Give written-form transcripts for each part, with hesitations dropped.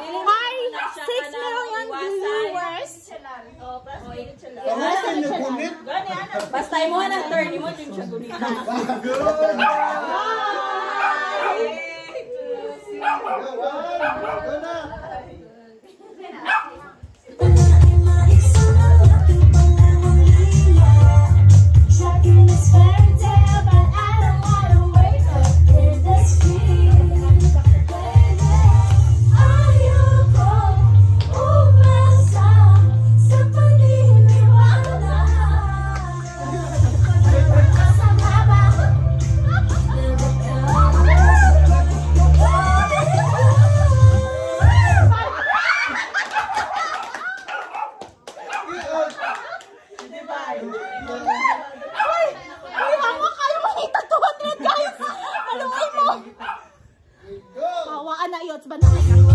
Ay, 6 million viewers. Basta mo ng turn mo din siya gulita. Hawaan na iyots ba na kayo?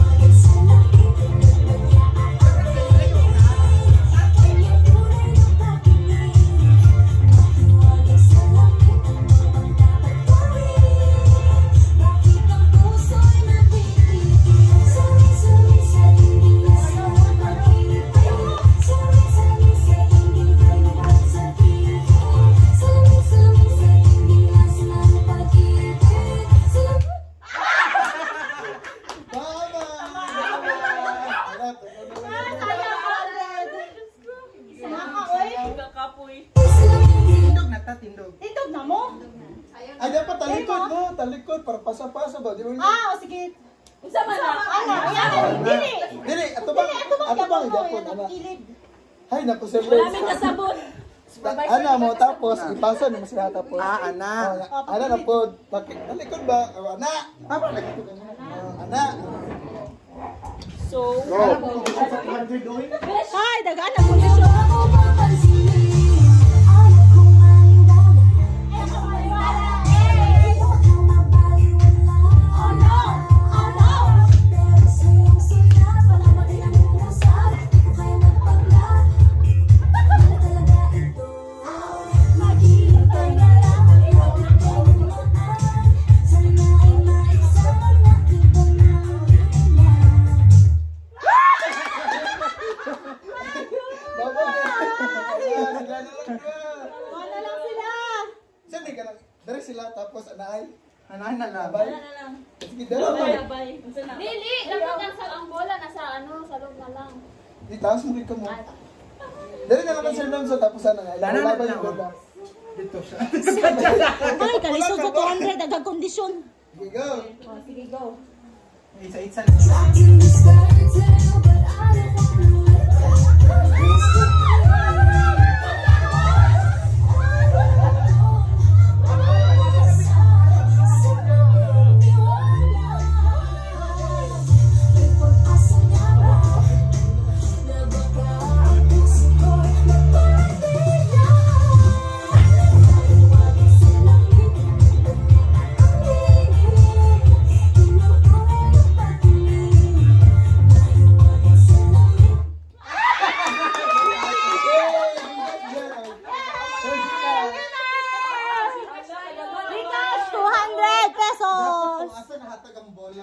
Tindog na mo? Ay, dapat talikod mo. Talikod para pasa-pasa ba? Ah, o sige. Isa man na. Ayan, dili. Dili, ato bang idapon, ana. Hay, naku, sir. Wala may kasabot. Ana mo, tapos, ipasa mo siya tapos. Ana. Ana na po. Talikod ba? Ana. Ana. So, Ay, dagaan na kondisyon. Wala lang sila. Saan ka lang? Dari sila, tapos anay. Anahan na lang. Abay. Sige, dari lang. Dili, dapat ang bola nasa sa loob na lang. Itaas mo rin ka mo. Dari na naman sir Lonzo, tapos ano nga. Dana na Laban lang, yung bola. Dito siya. Ay, kalisod sa 200, dagang kondisyon. Sige, go. Sige, go. Isa-isa. Gcash, 200 pesos. Asa nahatag ang bola?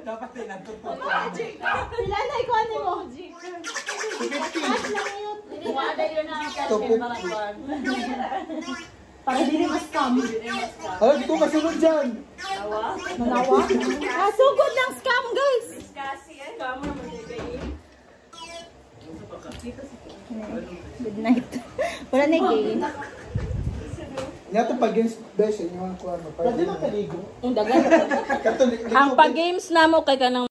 Dapat din natutupo. Sila na ikaw ano mo? Cash lang yun. Wala yun na cash Para dili mas scam. Hala, di ko masunod dyan. Manawa? Ah, sugod ng scam, guys. Good night. Wala na yung game. Nga ito pag-games best, yung mga kuha mo. Pwede na kaligo. Ang pag-games na mo kay kanang